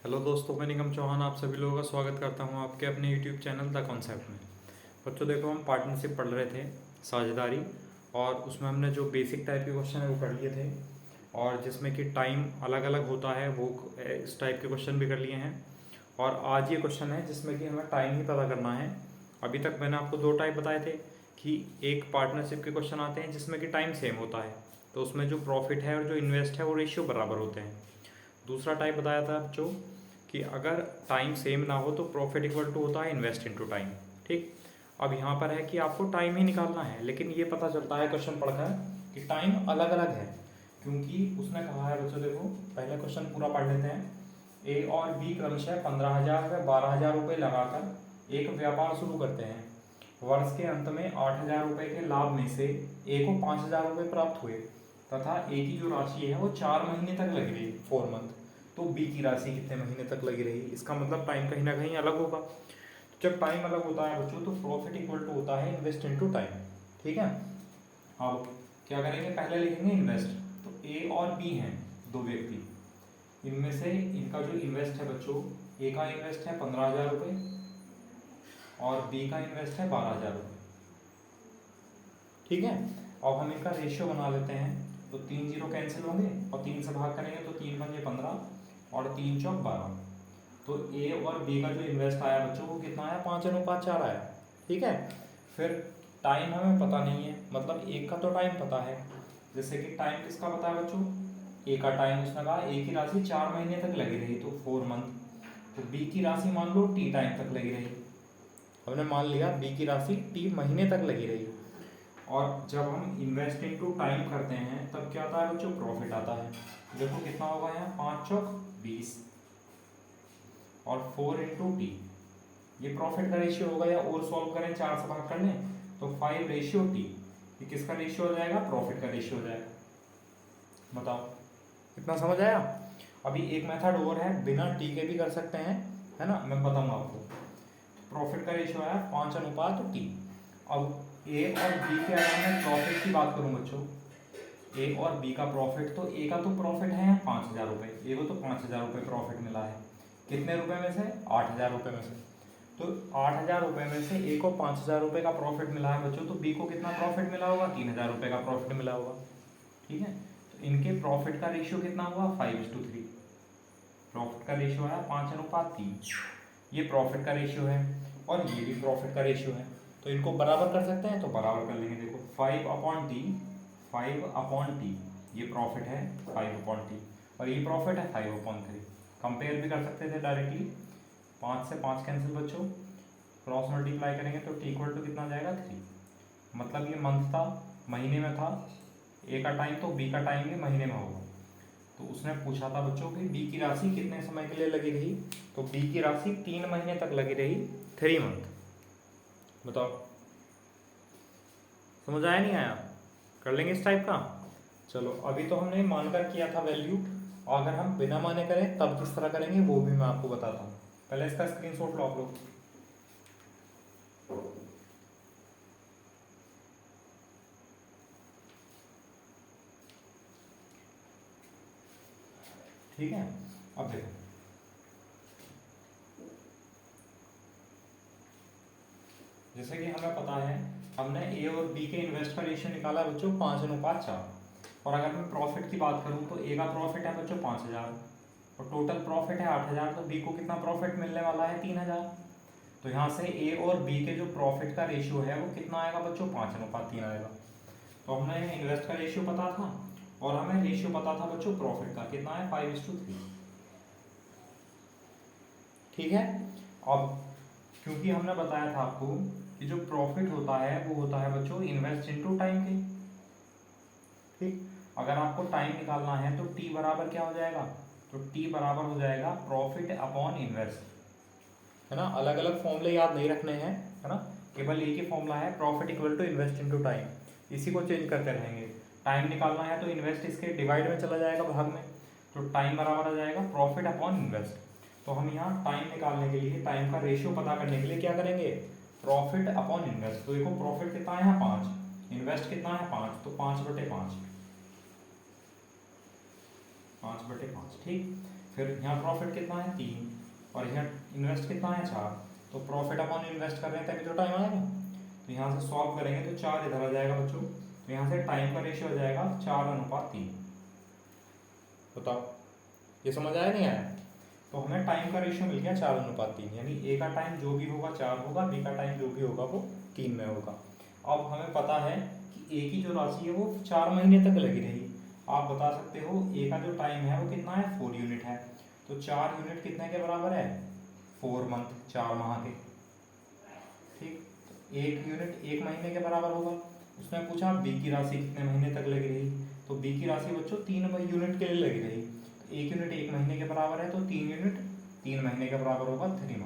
Hello दोस्तों, मैं निगम चौहान आप सभी लोगों का स्वागत करता हूं आपके अपने यूट्यूब चैनल द कॉन्सेप्ट में। बच्चों देखो, हम पार्टनरशिप पढ़ रहे थे, साझेदारी, और उसमें हमने जो बेसिक टाइप के क्वेश्चन है वो कर लिए थे, और जिसमें कि टाइम अलग अलग होता है वो इस टाइप के क्वेश्चन भी कर लिए हैं। और आज ये क्वेश्चन है जिसमें कि हमें टाइम ही पता करना है। अभी तक मैंने आपको दो टाइप बताए थे कि एक पार्टनरशिप के क्वेश्चन आते हैं जिसमें कि टाइम सेम होता है, तो उसमें जो प्रॉफिट है और जो इन्वेस्ट है वो रेशियो बराबर होते हैं। दूसरा टाइप बताया था बच्चों कि अगर टाइम सेम ना हो तो प्रॉफिट इक्वल टू होता है इन्वेस्ट इनटू टाइम। ठीक, अब यहाँ पर है कि आपको टाइम ही निकालना है, लेकिन ये पता चलता है क्वेश्चन पढ़कर कि टाइम अलग अलग है, क्योंकि उसने कहा है बच्चों, देखो पहले क्वेश्चन पूरा पढ़ लेते हैं। ए और बी क्रमशः 15,000 व 12,000 रुपये लगाकर एक व्यापार शुरू करते हैं। वर्ष के अंत में 8,000 रुपये के लाभ में से ए को 5,000 रुपये प्राप्त हुए तथा ए की जो राशि है वो 4 महीने तक लगी रही, 4 मंथ। तो बी की राशि कितने महीने तक लगी रही, इसका मतलब टाइम कहीं ना कहीं अलग होगा। जब टाइम अलग होता है बच्चों तो प्रॉफिट इक्वल टू होता है इन्वेस्ट इनटू टाइम। ठीक है, अब क्या करेंगे, पहले लिखेंगे इन्वेस्ट। तो ए और बी हैं दो व्यक्ति, इनमें से इनका जो इन्वेस्ट है बच्चों, ए का इन्वेस्ट है 15,000 रुपये और बी का इन्वेस्ट है 12,000 रुपये। ठीक है, अब हम इनका रेशियो बना लेते हैं। तो 3 जीरो कैंसिल होंगे और 3 से भाग करेंगे तो 3 पंजे 15 और 3 चौक 12। तो ए और बी का जो इन्वेस्ट आया बच्चों वो कितना आया, 5:4 आया। ठीक है, फिर टाइम हमें पता नहीं है, मतलब एक का तो टाइम पता है, जैसे कि टाइम किसका पता है बच्चों, ए का टाइम उसने कहा ए की राशि 4 महीने तक लगी रही, तो 4 मंथ। तो बी की राशि मान लो टी टाइम तक लगी रही, हमने मान लिया बी की राशि टी महीने तक लगी रही। और जब हम इन्वेस्ट इनटू टाइम करते हैं तब क्या आता है बच्चों, प्रॉफिट आता है। देखो कितना होगा यहाँ, 5 चौक 20 और 4 इंटू टी, ये प्रॉफिट का रेशियो होगा। या और सॉल्व करें, 4 से भाग कर लें तो 5:टी, ये किसका रेशियो हो जाएगा, प्रॉफिट का रेशियो हो जाएगा। बताओ कितना समझ आया। अभी एक मेथड और है, बिना टी के भी कर सकते हैं, है ना, मैं बताऊंगा आपको। प्रॉफिट का रेशियो है 5:टी। अब ए और बी के अगर मैं प्रॉफिट की बात करूं बच्चों, ए और बी का प्रॉफिट, तो ए का तो प्रॉफिट है 5,000 रुपये, ए को तो 5,000 रुपये प्रॉफिट मिला है। कितने रुपए में से, 8,000 रुपये में से। तो 8,000 रुपये में से ए को 5,000 रुपये का प्रॉफिट मिला है बच्चों, तो बी को कितना प्रॉफिट मिला होगा, 3,000 रुपये का प्रॉफिट मिला होगा। ठीक है, तो इनके प्रॉफिट का रेशियो कितना हुआ, 5:3। प्रॉफिट का रेशियो है 5:3, ये प्रॉफिट का रेशियो है और ये भी प्रॉफिट का रेशियो है, तो इनको बराबर कर सकते हैं, तो बराबर कर लेंगे। देखो 5/टी, ये प्रॉफिट है 5/टी और ये प्रॉफिट है 5/3। कंपेयर भी कर सकते थे डायरेक्टली, 5 से 5 कैंसिल बच्चों, क्रॉस मल्टीप्लाई करेंगे तो टी इक्वल टू कितना जाएगा, 3। मतलब ये मंथ था, महीने में था, ए का टाइम, तो बी का टाइम भी महीने में होगा। तो उसने पूछा था बच्चों कि बी की राशि कितने समय के लिए लगी रही, तो बी की राशि 3 महीने तक लगी रही, 3 मंथ। बताओ समझ आया नहीं आया, कर लेंगे इस टाइप का। चलो अभी तो हमने मानकर किया था वैल्यू, अगर हम बिना माने करें तब किस तरह करेंगे वो भी मैं आपको बताता हूँ। पहले इसका स्क्रीनशॉट लो आप लोग। ठीक है, अब देखो जैसे कि हमें पता है, हमने ए और बी के इन्वेस्ट का रेशियो निकाला बच्चों 5:4। और अगर मैं प्रॉफिट की बात करूं तो ए का प्रॉफिट है बच्चों 5,000 और टोटल प्रॉफिट है 8,000, तो बी को कितना प्रॉफिट मिलने वाला है, 3,000। तो यहाँ से ए और बी के जो प्रॉफिट का रेशियो है वो कितना आएगा बच्चों, 5:3 आएगा। तो हमें इन्वेस्ट का रेशियो पता था और हमें रेशियो पता था बच्चों प्रॉफिट का, कितना है, 5:3। ठीक है, अब क्योंकि हमने बताया था आपको कि जो प्रॉफिट होता है वो होता है बच्चों इन्वेस्ट इनटू टाइम के। ठीक, अगर आपको टाइम निकालना है तो टी बराबर क्या हो जाएगा, तो टी बराबर हो जाएगा प्रॉफिट अपॉन इन्वेस्ट, है ना। अलग अलग फॉर्मूले याद नहीं रखने हैं, है ना, केवल एक ही फॉर्मूला है, profit equal to invest into time, इसी को चेंज करते रहेंगे। टाइम निकालना है तो इन्वेस्ट इसके डिवाइड में चला जाएगा, भाग में, तो टाइम बराबर आ जाएगा प्रॉफिट अपॉन इन्वेस्ट। तो हम यहाँ टाइम निकालने के लिए, टाइम का रेशियो पता करने के लिए क्या करेंगे, प्रॉफिट अपॉन इन्वेस्ट। तो देखो प्रॉफिट कितना है, 5, इन्वेस्ट कितना है 5, तो 5/5, 5/5। ठीक, फिर यहाँ प्रॉफिट कितना है 3, और यहाँ इन्वेस्ट कितना है 4, तो प्रॉफिट अपॉन इन्वेस्ट कर रहे हैं तभी तो टाइम आएगा। तो यहाँ से सॉल्व करेंगे तो 4 इधर आ जाएगा बच्चों, तो यहाँ से टाइम का रेशियो हो जाएगा 4:3। बताओ ये समझ आया नहीं आया? तो हमें टाइम का रेशियो मिल गया 4:3, यानी ए का टाइम जो भी होगा 4 होगा, बी का टाइम जो भी होगा वो 3 में होगा। अब हमें पता है कि ए की जो राशि है वो 4 महीने तक लगी रही। आप बता सकते हो ए का जो टाइम है वो कितना है 4 यूनिट है, तो 4 यूनिट कितने के बराबर है 4 मंथ, 4 माह के। ठीक, तो 1 यूनिट 1 महीने के बराबर होगा। उसने पूछा बी की राशि कितने महीने तक लगी रही, तो बी की राशि बच्चों 3 यूनिट के लिए लगी रही। 1 यूनिट 1 महीने के बराबर है, तो 3 यूनिट 3 महीने के बराबर होगा 3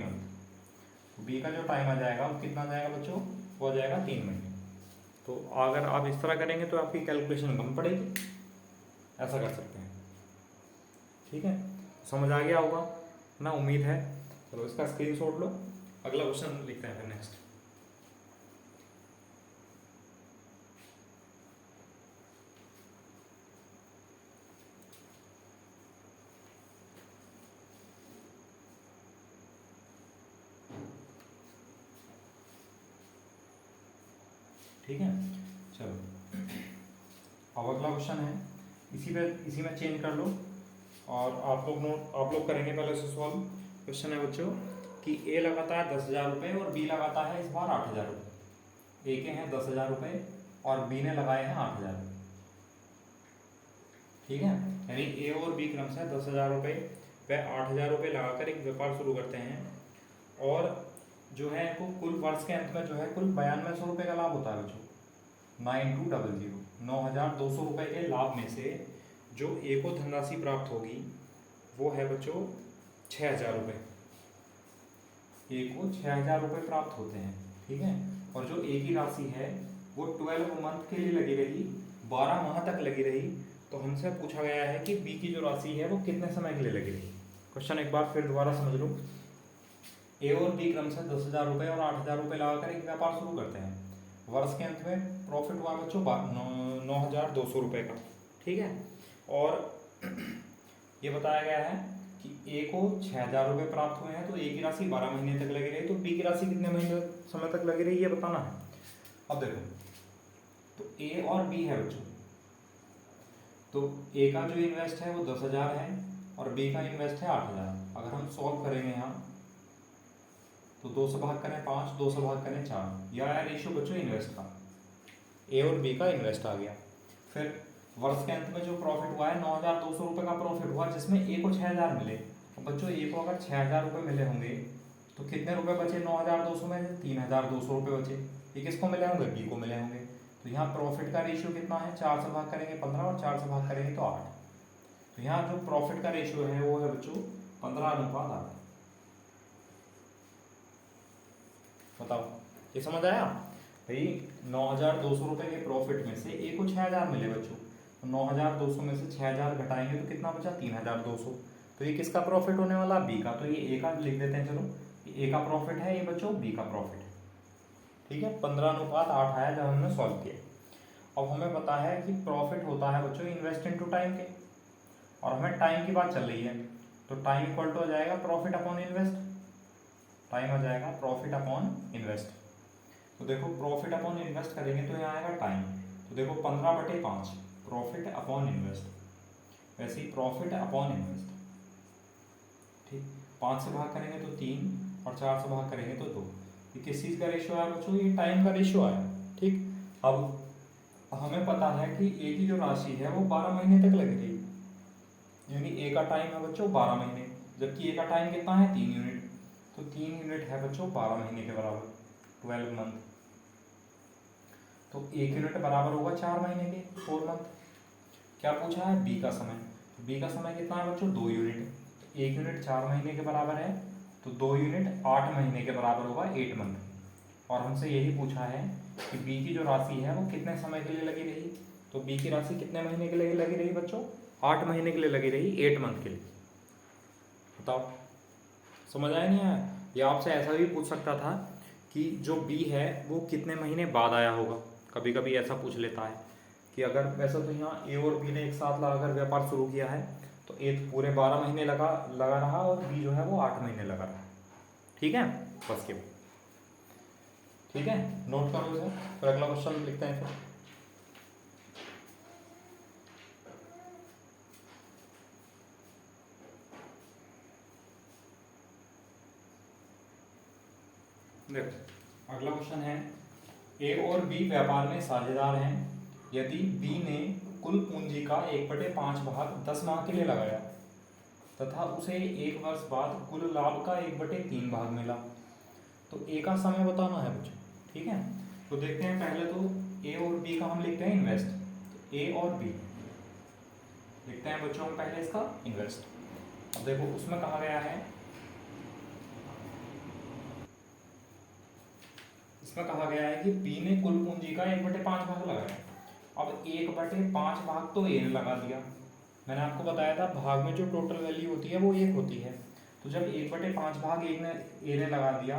मंथ। बी का जो टाइम आ जाएगा वो कितना जाएगा बच्चों, वो आ जाएगा 3 महीने। तो अगर आप इस तरह करेंगे तो आपकी कैलकुलेशन कम पड़ेगी, ऐसा कर सकते हैं। ठीक है, समझ आ गया होगा ना, उम्मीद है। चलो इसका स्क्रीनशॉट लो, अगला क्वेश्चन लिखते हैं फिर नेक्स्ट। ठीक है, चलो अब अगला क्वेश्चन है, इसी में चेंज कर लो, और आप लोग करेंगे पहले से सॉल्व। क्वेश्चन है बच्चों कि ए लगाता है 10,000 रुपये और बी लगाता है इस बार 8,000 रुपये। ए के हैं 10,000 रुपये और बी ने लगाए हैं 8,000 रुपये। ठीक है, यानी ए और बी क्रम से 10,000 रुपये व 8,000 रुपये लगाकर एक व्यापार शुरू करते हैं, और जो है इनको कुल वर्ष के अंत में जो है कुल 9200 रुपये का लाभ होता है बच्चों। 9200 9,200 रुपये के लाभ में से जो ए को धनराशि प्राप्त होगी वो है बच्चों 6,000 रुपये। ए को 6,000 रुपये प्राप्त होते हैं। ठीक है, और जो ए की राशि है वो 12 मंथ के लिए लगी रही, 12 माह तक लगी रही। तो हमसे पूछा गया है कि बी की जो राशि है वो कितने समय के लिए लगी रही। क्वेश्चन एक बार फिर दोबारा समझ लो। ए और बी क्रम से 10,000 रुपये और 8,000 रुपये लगाकर एक व्यापार शुरू करते हैं। वर्ष के अंत में प्रॉफिट हुआ बच्चों 9,200 रुपये का। ठीक है, और ये बताया गया है कि ए को 6,000 रुपये प्राप्त हुए हैं, तो ए की राशि 12 महीने तक लगी रही, तो बी की राशि कितने महीने समय तक लगी रही ये बताना है। अब देखो, तो ए और बी है बच्चों, तो ए का जो इन्वेस्ट है वो 10,000 है और बी का इन्वेस्ट है 8,000। अगर हम सॉल्व करेंगे यहाँ तो 2 से भाग करें 5, 2 से भाग करें 4, यह आया रेशियो बच्चों इन्वेस्ट का। ए और बी का इन्वेस्ट आ गया। फिर वर्ष के अंत में जो प्रॉफिट हुआ है 9,200 रुपये का प्रॉफिट हुआ, जिसमें ए को 6,000 मिले। तो बच्चों ए को अगर 6,000 रुपये मिले होंगे तो कितने रुपए बचे 9,200 में, 3,200 रुपये बचे। ये किसको मिले होंगे, बी को मिले होंगे। तो यहाँ प्रॉफिट का रेशियो कितना है, 4 से भाग करेंगे 15 और 4 से भाग करेंगे तो 8। तो यहाँ जो प्रॉफिट का रेशियो है वो है बच्चों 15:8। बताओ ये समझ आया भाई। 9,200 रुपये के प्रॉफिट में से ए को 6,000 मिले बच्चों, तो 9,200 में से 6,000 घटाएंगे तो कितना बचा 3,200। तो ये किसका प्रॉफिट होने वाला, बी का। तो ये ए का लिख देते हैं, चलो ए का प्रॉफिट है ये बच्चों, बी का प्रॉफिट है। ठीक है, 15:8 आया जब हमने सॉल्व किया। अब हमें पता है कि प्रॉफिट होता है बच्चों इन्वेस्ट इनटू टाइम के, और हमें टाइम की बात चल रही है, तो टाइम इक्वल टू हो जाएगा प्रॉफिट अपॉन इन्वेस्ट। टाइम आ जाएगा प्रॉफिट अपॉन इन्वेस्ट। तो देखो प्रॉफिट अपॉन इन्वेस्ट करेंगे तो यहाँ आएगा टाइम, तो देखो 15/5 प्रॉफिट अपॉन इन्वेस्ट। वैसे ही प्रॉफिट अपॉन इन्वेस्ट, ठीक, 5 से भाग करेंगे तो 3 और 4 से भाग करेंगे तो 2। ये किस चीज़ का रेशियो आया बच्चों, ये टाइम का रेशियो आया। ठीक, अब हमें पता है कि ए की जो राशि है वो 12 महीने तक लगी रही, यानी ए का टाइम है बच्चों 12 महीने, जबकि ए का टाइम कितना है 3 यूनिट। तो 3 यूनिट है बच्चों 12 महीने के बराबर, 12 मंथ। तो 1 यूनिट बराबर होगा 4 महीने के, 4 मंथ। क्या पूछा है, बी का समय। तो बी का समय कितना है बच्चों 2 यूनिट। 1 यूनिट 4 महीने के बराबर है, तो 2 यूनिट 8 महीने के बराबर होगा, 8 मंथ। और हमसे यही पूछा है कि बी की जो राशि है वो कितने समय के लिए लगी रही। तो बी की राशि कितने महीने के लिए लगी रही बच्चों, 8 महीने के लिए लगी रही, 8 मंथ के लिए। बताओ समझ आया नहीं आया। या आपसे ऐसा भी पूछ सकता था कि जो बी है वो कितने महीने बाद आया होगा, कभी कभी ऐसा पूछ लेता है कि अगर वैसा तो यहाँ ए और बी ने एक साथ लगाकर व्यापार शुरू किया है, तो ए पूरे 12 महीने लगा लगा रहा और बी जो है वो 8 महीने लगा रहा। ठीक है, बस ये। ठीक है, नोट करो इसे, फिर अगला क्वेश्चन लिखते हैं। फिर देखो अगला क्वेश्चन है, ए और बी व्यापार में साझेदार हैं। यदि बी ने कुल पूंजी का 1/5 भाग 10 माह के लिए लगाया तथा उसे 1 वर्ष बाद कुल लाभ का 1/3 भाग मिला, तो ए का समय बताना है बच्चों। ठीक है, तो देखते हैं पहले तो ए और बी का हम लिखते हैं इन्वेस्ट। तो ए और बी लिखते हैं बच्चों हम पहले इसका इन्वेस्ट। अब देखो उसमें कहा गया है, इसमें कहा गया है कि बी ने कुल पूंजी का 1/5 भाग लगाया। अब 1/5 भाग तो ए ने लगा दिया। मैंने आपको बताया था भाग में जो टोटल वैल्यू होती है वो 1 होती है। तो जब 1/5 भाग ए ने लगा दिया,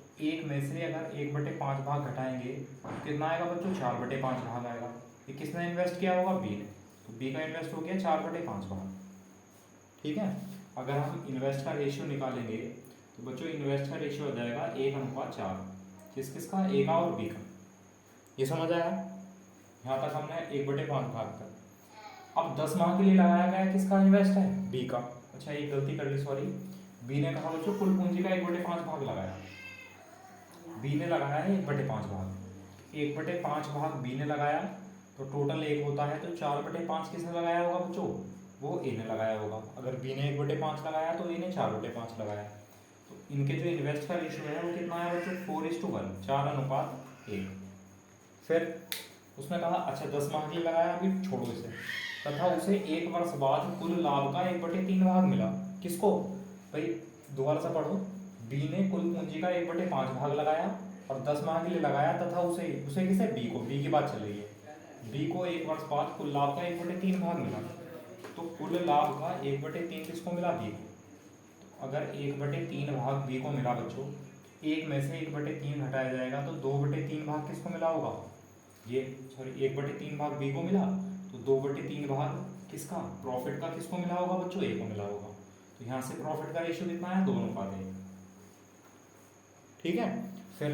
तो 1 में से अगर 1/5 भाग घटाएंगे तो कितना आएगा बच्चों? 4/5 भाग आएगा। ये किसने इन्वेस्ट किया होगा? बी ने। तो बी का इन्वेस्ट हो गया 4/5 भाग। ठीक है, अगर हम इन्वेस्ट का रेशियो निकालेंगे तो बच्चों इन्वेस्ट का रेशियो हो जाएगा 1:4। किस किसका? ए का और बी का। ये समझ आया? यहाँ तक हमने 1/5 भाग तक। अब 10 माह के लिए लगाया गया किसका इन्वेस्ट है? बी का। अच्छा एक गलती कर ली, सॉरी। बी ने कहा बच्चों कुल पूंजी का 1/5 भाग लगाया। बी ने लगाया है 1/5 भाग। 1/5 भाग बी ने लगाया तो टोटल 1 होता है, तो 4/5 किसने लगाया होगा बच्चों? वो ए ने लगाया होगा। अगर बी ने 1/5 लगाया तो ए ने 4/5 लगाया। तो इनके जो इन्वेस्ट का रेशियो है वो कितना है बच्चों? 4:1, 4:1। फिर उसने कहा अच्छा 10 माह के लिए लगाया, अभी छोड़ो इसे, तथा उसे 1 वर्ष बाद कुल लाभ का 1/3 भाग मिला। किसको भाई? दोबारा से पढ़ो। बी ने कुल पूंजी का 1/5 भाग लगाया और 10 माह के लिए लगाया, तथा उसे उसे किसे? बी को। बी की बात चल रही है। बी को 1 वर्ष बाद कुल लाभ का 1/3 भाग मिला। तो कुल लाभ का 1/3 किसको मिला? बी को। तो अगर 1/3 भाग बी को मिला बच्चों, 1 में से 1/3 हटाया जाएगा तो 2/3 भाग किसको मिला होगा? ये सॉरी 1/3 भाग बी को मिला, तो 2/3 भाग किसका? प्रॉफिट का किसको मिला होगा बच्चों? ए को मिला होगा। तो यहाँ से प्रॉफिट का रेशियो कितना है? 2:1। ठीक है, फिर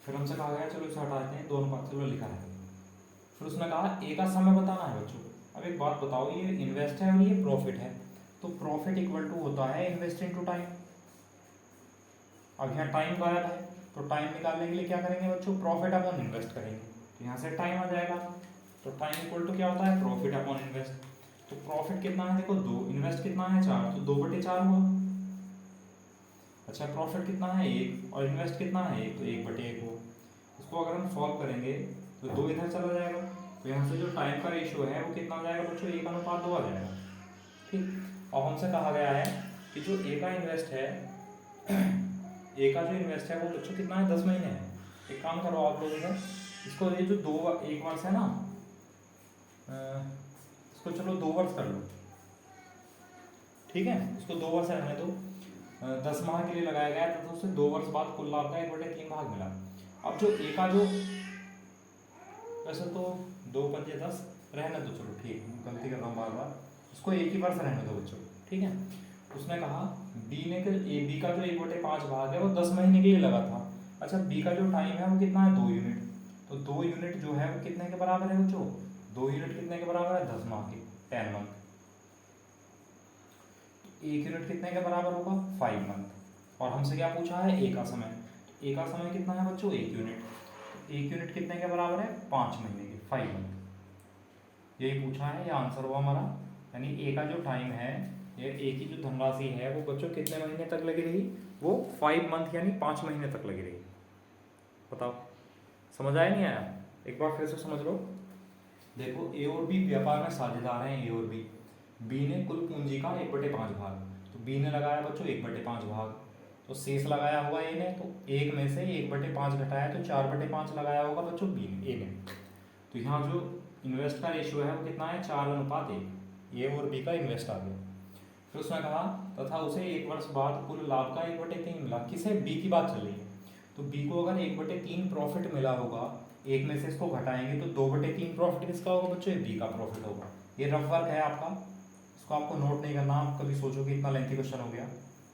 हमसे कहा गया चलो इसे हटा देते हैं, 2:1 चलो लिखा है। फिर उसने कहा ए का समय बताना है बच्चों। अब एक बात बताओ, ये इन्वेस्ट है और ये प्रॉफिट है, तो प्रॉफिट इक्वल टू होता है इन्वेस्ट इनटू टाइम। अब यहाँ टाइम गायब है, तो टाइम निकालने के लिए क्या करेंगे बच्चों? प्रॉफिट अपॉन इन्वेस्ट करेंगे। तो यहाँ से टाइम आ जाएगा, तो टाइम इक्वल टू क्या होता है? Profit upon invest. तो प्रॉफिट कितना है देखो 2, इन्वेस्ट कितना है 4, तो 2/4 हुआ। अच्छा प्रॉफिट कितना है 1 और इन्वेस्ट कितना है 1, तो 1/1 हुआ। इसको अगर हम सॉल्व करेंगे तो 2 इधर चला जाएगा, तो यहाँ से जो टाइम का रेशियो है वो कितना आ जाएगा बच्चों? 1:2 आ जाएगा। ठीक, अब हमसे कहा गया है कि जो ए का इन्वेस्ट है ए का जो इन्वेस्ट है वो बच्चों कितना है? 10 महीने है। एक काम करो आप लोग इधर, इसको ये जो 1 वर्ष है ना, इसको चलो 2 वर्ष कर लो। ठीक है, इसको 2 वर्ष रहने दो। 10 माह के लिए लगाया गया था, तो उससे 2 वर्ष बाद कुल लाभ का 1/3 भाग मिला। अब जो ए का जो, वैसे तो 2×5 रहने दो, चलो ठीक है, गलती कर रहा हूँ बार बार, इसको एक ही वर्ष रहने दो बच्चों। ठीक है, उसने कहा बी का जो 1/5 भाग है वो 10 महीने के लिए लगा था। अच्छा बी का जो टाइम है वो कितना है? 2 यूनिट। तो 2 यूनिट जो है वो कितने के बराबर है बच्चों? 2 यूनिट कितने के बराबर है? 10 माह के, 10 मंथ। 1 यूनिट कितने के बराबर होगा? 5 मंथ। और हमसे क्या पूछा है? ए का समय। तो ए का समय कितना है बच्चों? 1 यूनिट। 1 यूनिट कितने के बराबर है? 5 महीने के, 5 मंथ। यही पूछा है, ये आंसर हुआ हमारा। यानी ए का जो टाइम है, ये ए की जो धनराशि है वो बच्चों कितने महीने तक लगी रही? वो 5 मंथ यानी 5 महीने तक लगी रही। बताओ समझ आया नहीं आया? एक बार फिर से समझ लो। देखो ए और बी व्यापार में साझेदार हैं, ए और बी। बी ने कुल पूंजी का 1/5 भाग, तो बी ने लगाया बच्चों 1/5 भाग, तो शेष लगाया हुआ ए ने, तो 1 में से 1/5 घटाया तो 4/5 लगाया होगा बच्चों बी ने, ए ने। तो यहाँ जो इन्वेस्ट का रेशियो है वो कितना है? 4:1। ए और बी का इन्वेस्ट आ गया। फिर उसने कहा तथा उसे 1 वर्ष बाद कुल लाभ का 1/3 मिला। किसे? बी की बात चल रही है। तो बी को अगर 1/3 प्रॉफिट मिला होगा, 1 में से इसको घटाएंगे तो 2/3 प्रॉफिट किसका होगा बच्चों? बी का प्रॉफिट होगा। ये रफ वर्क है आपका, इसको आपको नोट नहीं करना, आप कभी सोचो कि इतना लेंथी क्वेश्चन हो गया,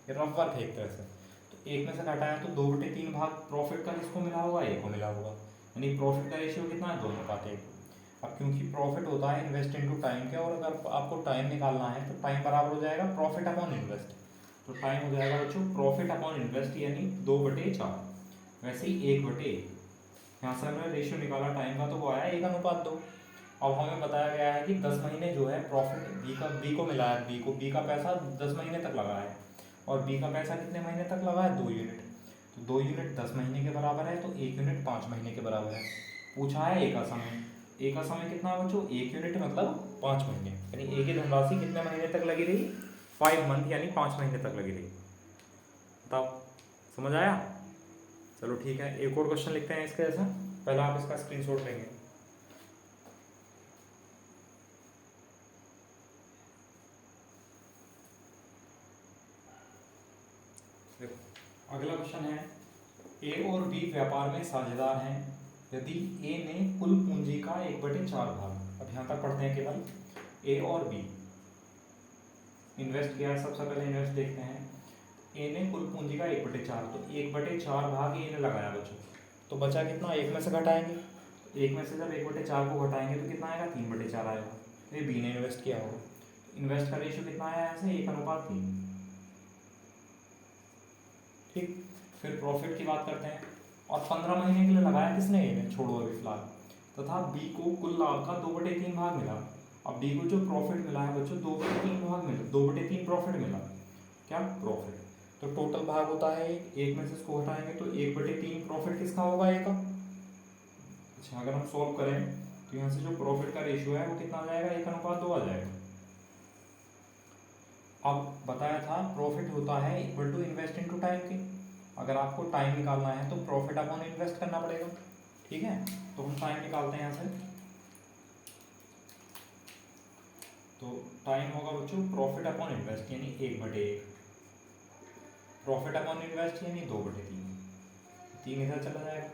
ये रफ वर्क है एक तरह से। तो एक में से घटाया तो 2/3 भाग प्रॉफिट का किसको मिला होगा, ए को मिला होगा, यानी प्रॉफिट का रेशियो कितना है, 2:1। अब क्योंकि प्रॉफिट होता है इन्वेस्ट इनटू टाइम के, और अगर आपको टाइम निकालना है तो टाइम बराबर हो जाएगा प्रॉफिट अपॉन इन्वेस्ट। तो टाइम हो जाएगा बच्चों प्रॉफिट अपॉन इन्वेस्ट, यानी 2/4। वैसे ही 1/1, यहाँ से हमने रेशियो निकाला टाइम का तो वो आया 1:2। अब हमें बताया गया है कि 10 महीने जो है प्रॉफिट बी को मिला है, बी का पैसा 10 महीने तक लगा है, और बी का पैसा कितने महीने तक लगा है, 2 यूनिट। तो 2 यूनिट 10 महीने के बराबर है, तो 1 यूनिट 5 महीने के बराबर है। पूछा है ए का समय, ए का समय कितना है बच्चों, 1 यूनिट मतलब 5 महीने, यानी ए की धनराशि कितने महीने तक लगी रही, 5 मंथ, यानी 5 महीने तक लगी रही। बताओ समझ आया। चलो ठीक है, एक और क्वेश्चन लिखते हैं इसके जैसा। पहले आप इसका स्क्रीनशॉट लेंगे। देखो अगला क्वेश्चन है, ए और बी व्यापार में साझेदार हैं यदि ए ने कुल पूंजी का 1/4 भाग, अब यहाँ तक पढ़ते हैं केवल, ए और बी इन्वेस्ट किया है, सबसे पहले इन्वेस्ट देखते हैं। ए ने कुल पूंजी का 1/4, तो 1/4 भाग ए ने लगाया बच्चों, तो बचा कितना, एक में से घटाएंगे, तो एक में से जब 1/4 को घटाएंगे तो कितना आएगा, 3/4 आएगा। ये बी ने इन्वेस्ट किया होगा, इन्वेस्ट का रेशियो कितना आया यहाँ से, 1:3। ठीक, फिर प्रॉफिट की बात करते हैं, और 15 महीने के लिए लगाया किसने, ए ने, छोड़ो अभी फिलहाल, तथा बी को कुल लाभ का 2/3 भाग मिला। अब बी को जो प्रॉफिट मिला है बच्चों, 2/3 भाग मिला, 2/3 प्रॉफिट मिला, क्या प्रॉफिट, तो टोटल भाग होता है एक में से इसको हटाएंगे तो 1/3 प्रॉफिट किसका होगा, ए का। अच्छा अगर हम सॉल्व करें तो यहाँ से जो प्रॉफिट का रेशियो है वो कितना आ जाएगा, 1:2 आ जाएगा। अब बताया था प्रॉफिट होता है equal to invest into time के, अगर आपको टाइम निकालना है तो प्रॉफिट अपॉन इन्वेस्ट करना पड़ेगा। ठीक है, तो हम टाइम निकालते हैं यहाँ से, तो टाइम होगा बच्चों प्रॉफिट अपॉन इन्वेस्ट यानी 1/1, प्रॉफिट अपॉन इन्वेस्ट यानी 2/3, 3 इधर चला जाएगा,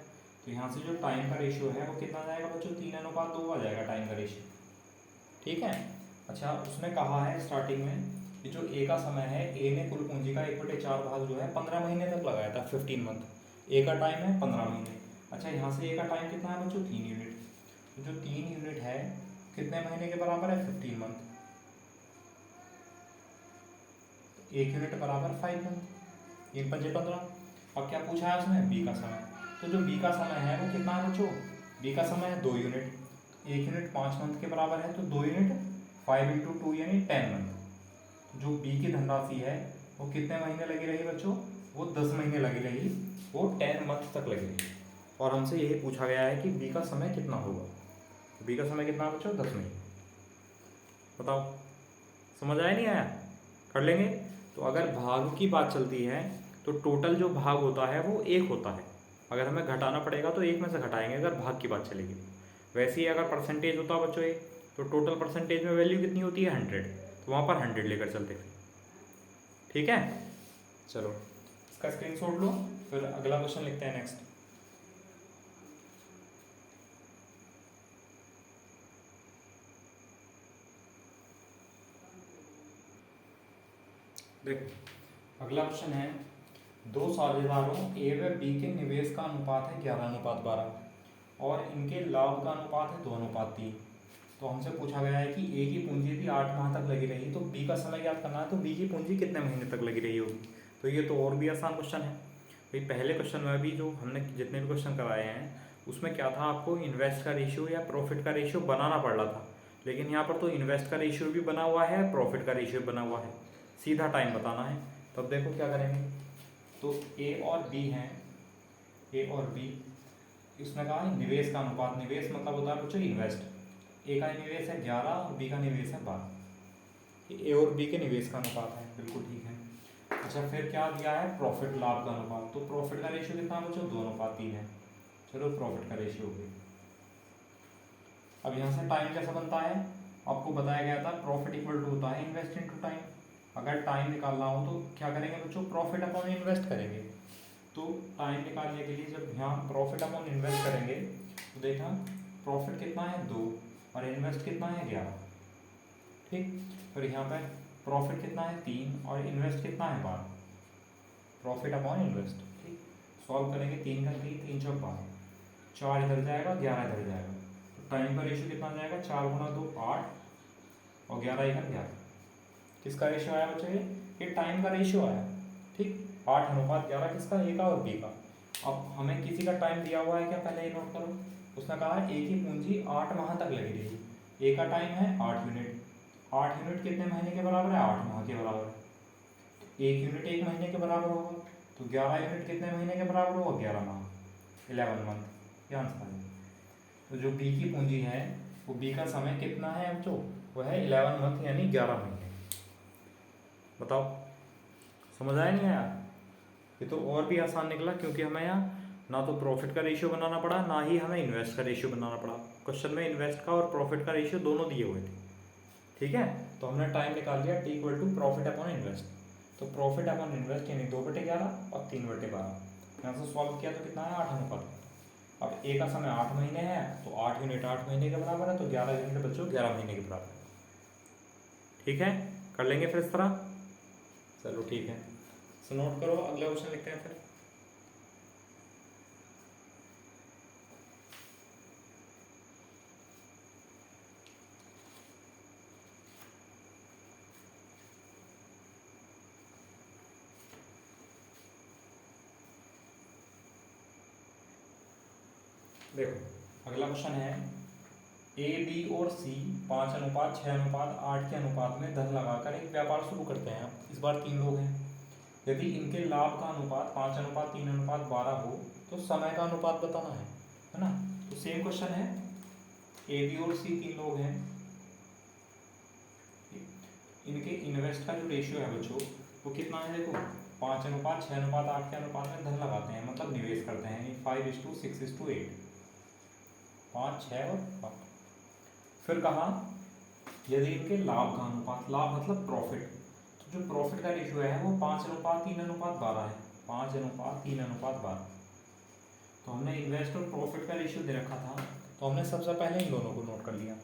तो यहाँ से जो टाइम का रेशियो है वो कितना जाएगा बच्चों, 3:2 आ जाएगा टाइम का रेशियो। ठीक है, अच्छा उसने कहा है स्टार्टिंग में कि जो ए का समय है, ए ने कुल पूंजी का 1/4 भाग जो है 15 महीने तक लगाया था, 15 मंथ, ए का टाइम है 15 महीने। अच्छा यहाँ से ए का टाइम कितना है बच्चों, 3 यूनिट, तो जो 3 यूनिट है कितने महीने के बराबर है, 15 मंथ, 1 यूनिट बराबर 5 मंथ, 3×5 = 15। अब क्या पूछा है उसने, बी का समय, तो जो बी का समय है वो कितना है बच्चों, बी का समय है 2 यूनिट, 1 यूनिट 5 मंथ के बराबर है, तो 2 यूनिट 5×2 यानी 10 मंथ। जो बी की धनराशि है वो कितने महीने लगी रही बच्चों, वो 10 महीने लगी रही, वो 10 मंथ तक लगी रही, और हमसे यही पूछा गया है कि बी का समय कितना होगा। बी का समय कितना है बच्चों, 10 महीने। बताओ समझ आया नहीं आया, कर लेंगे। तो अगर भाग की बात चलती है तो टोटल जो भाग होता है वो 1 होता है, अगर हमें घटाना पड़ेगा तो 1 में से घटाएंगे अगर भाग की बात चलेगी। वैसे ही अगर परसेंटेज होता है बच्चों एक, तो टोटल परसेंटेज में वैल्यू कितनी होती है, 100, तो वहाँ पर 100 लेकर चलते थे। ठीक है, चलो इसका स्क्रीनशॉट लो, फिर अगला क्वेश्चन लिखते हैं नेक्स्ट। देखो अगला क्वेश्चन है, दो साझेदारों ए व बी के निवेश का अनुपात है 11:12 और इनके लाभ का अनुपात है 2:3। तो हमसे पूछा गया है कि ए की पूंजी थी 8 माह तक लगी रही, तो बी का समय याद करना है, तो बी की पूंजी कितने महीने तक लगी रही होगी। तो ये तो और भी आसान क्वेश्चन है भाई, पहले क्वेश्चन में भी जो हमने जितने भी क्वेश्चन कराए हैं उसमें क्या था, आपको इन्वेस्ट का रेशियो या प्रॉफिट का रेशियो बनाना पड़ रहा था, लेकिन यहाँ पर तो इन्वेस्ट का रेशियो भी बना हुआ है, प्रॉफिट का रेशियो बना हुआ है, सीधा टाइम बताना है। तब देखो क्या करेंगे, तो ए और बी हैं, ए और बी, इसने कहा है निवेश का अनुपात, निवेश मतलब होता है बच्चों इन्वेस्ट, ए का निवेश है 11 और बी का निवेश है 12, ए और बी के निवेश का अनुपात है, बिल्कुल ठीक है। अच्छा फिर क्या दिया है, प्रॉफिट लाभ का अनुपात, तो प्रॉफिट का रेशियो कितना है बच्चों, 2:3 है, चलो प्रॉफिट का रेशियो हो गया। अब यहाँ से टाइम कैसा बनता है, आपको बताया गया था प्रॉफिट इक्वल टू होता है इन्वेस्ट इनटू टाइम, अगर टाइम निकालना हो तो क्या करेंगे बच्चों, प्रॉफिट अपॉन इन्वेस्ट करेंगे। तो टाइम निकालने के लिए जब यहाँ प्रॉफिट अपॉन इन्वेस्ट करेंगे तो देखना प्रॉफिट कितना है 2 और इन्वेस्ट कितना है 11। ठीक। फिर यहाँ पे प्रॉफिट कितना है 3 और इन्वेस्ट कितना है 12, प्रॉफिट अपॉन इन्वेस्ट। ठीक, सॉल्व करेंगे 3 का 3, 3 चौक 12, 4 इधर जाएगा 11 इधर जाएगा, तो टाइम का रेशियो कितना जाएगा 4 गुना 2 8 और 11 इधर 11। किसका रेशियो आया बच्चों ये टाइम का रेशियो आया। ठीक, 8:11 किसका ए का और बी का। अब हमें किसी का टाइम दिया हुआ है क्या, पहले ये नोट करो। उसने कहा है ए की पूंजी 8 माह तक लगी रहेगी। ए का टाइम है 8 यूनिट, 8 यूनिट कितने महीने के बराबर है 8 माह के बराबर है। 1 यूनिट 1 महीने के बराबर होगा, तो 11 यूनिट कितने महीने के बराबर होगा 11 माह, 11 मंथ। क्या आंसर है। तो जो बी की पूंजी है वो बी का समय कितना है बच्चों, वो है 11 मंथ यानी 11 महीने। बताओ समझ आया नहीं आया। ये तो और भी आसान निकला, क्योंकि हमें यहाँ ना तो प्रॉफिट का रेशियो बनाना पड़ा, ना ही हमें इन्वेस्ट का रेशियो बनाना पड़ा। क्वेश्चन में इन्वेस्ट का और प्रॉफिट का रेशियो दोनों दिए हुए थे। ठीक है, तो हमने टाइम निकाल लिया T equal to profit upon invest. तो प्रॉफिट अपॉन इन्वेस्ट यानी 2/11 और 3/12। यहाँ से सॉल्व किया तो कितना है 8 अनुपात। अब ए का समय 8 महीने है, तो 8 यूनिट 8 महीने के बराबर है, तो 11 यूनिट बच्चों 11 महीने के बराबर है। ठीक है, कर लेंगे फिर इस तरह। चलो ठीक है, सो नोट करो, अगला क्वेश्चन लिखते हैं फिर। देखो अगला क्वेश्चन है ए बी और सी 5:6:8 के अनुपात में धन लगाकर एक व्यापार शुरू करते हैं। इस बार 3 लोग हैं। यदि इनके लाभ का अनुपात 5:3:12 हो तो समय का अनुपात बताना है ना। तो सेम क्वेश्चन है, ए बी और सी 3 लोग हैं। इनके इन्वेस्ट का जो रेशियो है बच्चों वो कितना है, देखो 5:6:8 के अनुपात में धन लगाते हैं, मतलब निवेश करते हैं 5:6:8, 5 6 और 5। फिर कहा यदि इनके लाभ का अनुपात, लाभ मतलब प्रॉफिट, तो जो प्रॉफिट का रेशियो है वो 5:3:12 है, 5:3:12। तो हमने इन्वेस्ट और प्रॉफिट का रेशियो दे रखा था, तो हमने सबसे पहले इन दोनों को नोट कर लिया।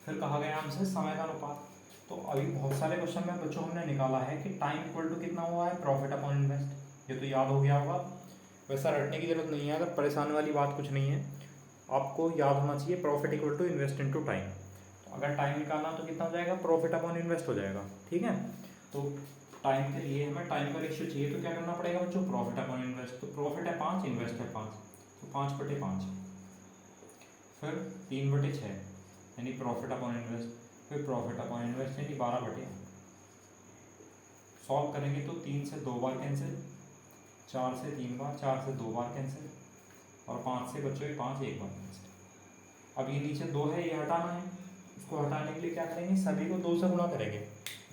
फिर कहा गया हमसे समय का अनुपात। तो अभी बहुत सारे क्वेश्चन में बच्चों हमने निकाला है कि टाइम इक्वल टू कितना हुआ है प्रॉफिट अपॉन इन्वेस्ट, ये तो याद हो गया होगा। वैसा रटने की जरूरत नहीं है, अगर परेशान वाली बात कुछ नहीं है, आपको याद होना चाहिए profit equal to invest into time. तो अगर टाइम निकालना तो कितना हो जाएगा, प्रॉफिट अपॉन इन्वेस्ट हो जाएगा। ठीक है, तो टाइम के लिए हमें टाइम का रेशियो चाहिए, तो क्या करना पड़ेगा बच्चों, प्रॉफिट अपॉन इन्वेस्ट। तो प्रॉफिट है 5, इन्वेस्ट है 5, तो 5/5। फिर 3/6 यानी प्रॉफिट अपॉन इन्वेस्ट, फिर प्रॉफिट अपॉन इन्वेस्ट यानी 12/8। सॉल्व करेंगे तो 3 से 2 बार कैंसिल, 4 से 3 बार, 4 से 2 बार कैंसिल, और 5 से बच्चों 5 एक बार कैंसिल। अब ये नीचे 2 है, ये हटाना है। इसको हटाने के लिए क्या करेंगे, सभी को 2 से गुणा करेंगे।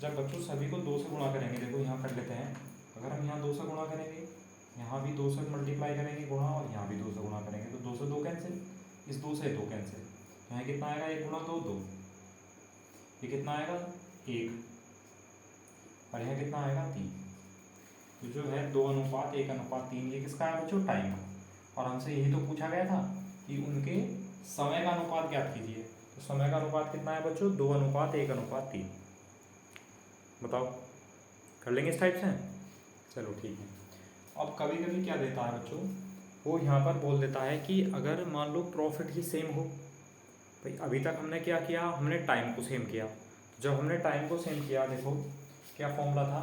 जब बच्चों सभी को 2 से गुणा करेंगे, देखो यहाँ कर लेते हैं, अगर हम यहाँ 2 से गुणा करेंगे, यहाँ भी 2 से मल्टीप्लाई करेंगे गुणा, और यहाँ भी 2 से गुणा करेंगे, तो 2 से 2 कैंसिल, इस 2 से 2 कैंसिल, यहाँ कितना आएगा 1 गुणा 2 2, ये कितना आएगा 1, और यहाँ कितना आएगा 3। तो जो है 2:1:3, ये किसका है बच्चों, टाइम का। और हमसे यही तो पूछा गया था कि उनके समय का अनुपात ज्ञात कीजिए। तो समय का अनुपात कितना है बच्चों, 2:1:3। बताओ कर लेंगे इस टाइप से। चलो ठीक है। अब कभी कभी क्या देता है बच्चों, वो यहाँ पर बोल देता है कि अगर मान लो प्रॉफिट ही सेम हो। भाई अभी तक हमने क्या किया, हमने टाइम को सेम किया। जब हमने टाइम को सेम किया, देखो क्या फॉर्मूला था,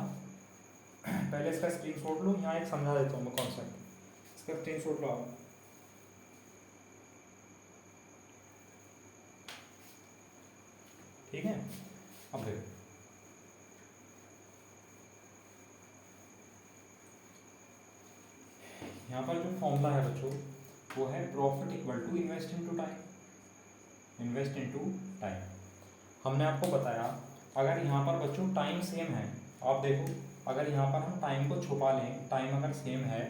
पहले इसका स्क्रीनशॉट लो, यहाँ एक समझा देता हूँ मैं कॉन्सेप्ट, इसका स्क्रीनशॉट लो आप। ठीक है, अब देखो यहाँ पर जो फॉर्मूला है बच्चों वो है profit equal to invest into time, invest into time. हमने आपको बताया अगर यहाँ पर बच्चों टाइम सेम है, आप देखो अगर यहाँ पर हम टाइम को छुपा लें, टाइम अगर सेम है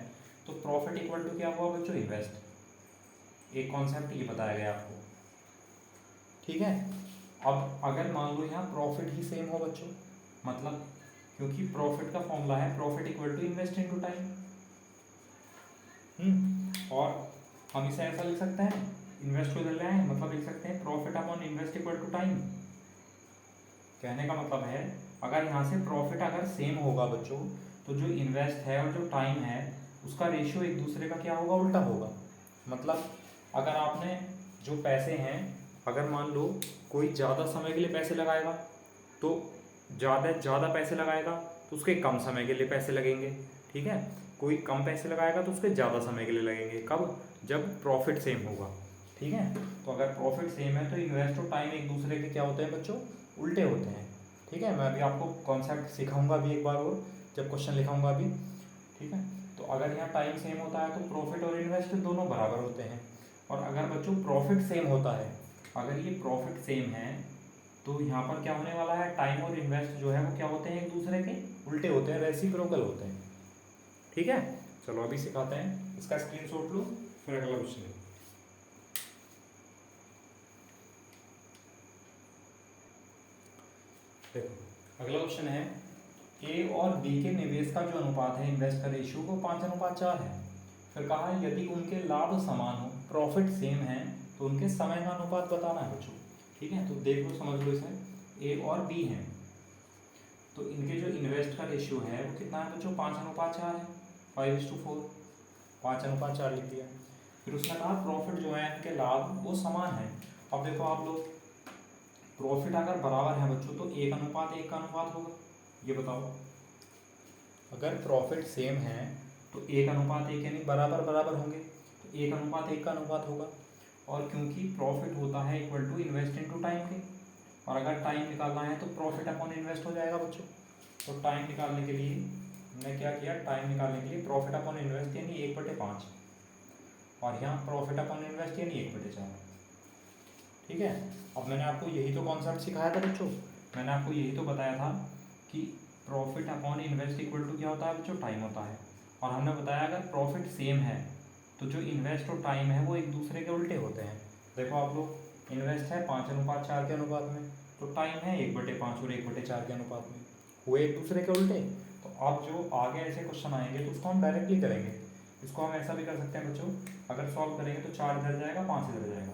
तो प्रॉफिट इक्वल टू क्या हुआ बच्चों, इन्वेस्ट। एक कॉन्सेप्ट ये बताया गया आपको। ठीक है, अब अगर मान लो यहाँ प्रॉफिट ही सेम हो बच्चों, मतलब क्योंकि प्रॉफिट का फॉर्मूला है profit equal to invest into time. और हम इसे ऐसा लिख सकते हैं, इन्वेस्ट को इधर ले आए, मतलब लिख सकते हैं profit upon invest equal to time. कहने का मतलब है अगर यहाँ से प्रॉफिट अगर सेम होगा बच्चों, तो जो इन्वेस्ट है और जो टाइम है उसका रेशियो एक दूसरे का क्या होगा, उल्टा होगा। मतलब अगर आपने जो पैसे हैं, अगर मान लो कोई ज़्यादा समय के लिए पैसे लगाएगा तो ज़्यादा पैसे लगाएगा तो उसके कम समय के लिए पैसे लगेंगे, ठीक है। कोई कम पैसे लगाएगा तो उसके ज़्यादा समय के लिए लगेंगे। कब? जब प्रॉफिट सेम होगा, ठीक है। तो अगर प्रॉफिट सेम है तो इन्वेस्ट और टाइम एक दूसरे के क्या होते हैं बच्चों, उल्टे होते हैं, ठीक है। मैं अभी आपको कॉन्सेप्ट सिखाऊंगा अभी एक बार और, जब क्वेश्चन लिखाऊंगा अभी, ठीक है। तो अगर यहाँ टाइम सेम होता है तो प्रॉफिट और इन्वेस्ट दोनों बराबर होते हैं। और अगर बच्चों प्रॉफिट सेम होता है, अगर ये प्रॉफिट सेम है तो यहाँ पर क्या होने वाला है, टाइम और इन्वेस्ट जो है वो क्या होते हैं, एक दूसरे के उल्टे होते हैं, रेसिप्रोकल होते हैं, ठीक है। चलो अभी सिखाते हैं, इसका स्क्रीनशॉट लो, फिर अगला क्वेश्चन। देखो अगला क्वेश्चन है, ए और बी के निवेश का जो अनुपात है, इन्वेस्ट का रेशियो, को 5:4 है। फिर कहा है यदि उनके लाभ समान हो, प्रॉफिट सेम है, तो उनके समय का अनुपात बताना है बच्चों, ठीक है। तो देख लो, समझ लो इसे, ए और बी हैं, तो इनके जो इन्वेस्ट का रेशियो है वो कितना है बच्चों, 5:4 है, 5:4, 5:4 लिख दिया। फिर उसने कहा प्रॉफिट जो है इनके लाभ वो समान है। अब देखो आप लोग, प्रॉफिट अगर बराबर है बच्चों तो 1:1 का अनुपात होगा, ये बताओ। अगर प्रॉफिट सेम है तो 1:1 यानी बराबर बराबर होंगे, तो 1:1 का अनुपात होगा। और क्योंकि प्रॉफिट होता है equal to invest into time के, और अगर टाइम निकालना है तो प्रॉफिट अपॉन इन्वेस्ट हो जाएगा बच्चों। तो टाइम निकालने के लिए हमने क्या किया, टाइम निकालने के लिए प्रॉफिट अपॉन इन्वेस्ट यानी 1/5, और यहाँ प्रॉफिट अपॉन इन्वेस्ट यानी 1/4, ठीक है। अब मैंने आपको यही तो कॉन्सेप्ट सिखाया था बच्चों, मैंने आपको यही तो बताया था कि profit upon invest equal to क्या होता है बच्चों, टाइम होता है। और हमने बताया अगर प्रॉफिट सेम है तो जो इन्वेस्ट और टाइम है वो एक दूसरे के उल्टे होते हैं। देखो आप लोग, इन्वेस्ट है 5:4 के अनुपात में, तो टाइम है 1/5 और 1/4 के अनुपात में, हुए एक दूसरे के उल्टे। तो अब जो आगे ऐसे क्वेश्चन आएंगे तो उसको हम डायरेक्टली करेंगे। इसको हम ऐसा भी कर सकते हैं बच्चों, अगर सॉल्व करेंगे तो 4 इधर जाएगा, 5 इधर जाएगा,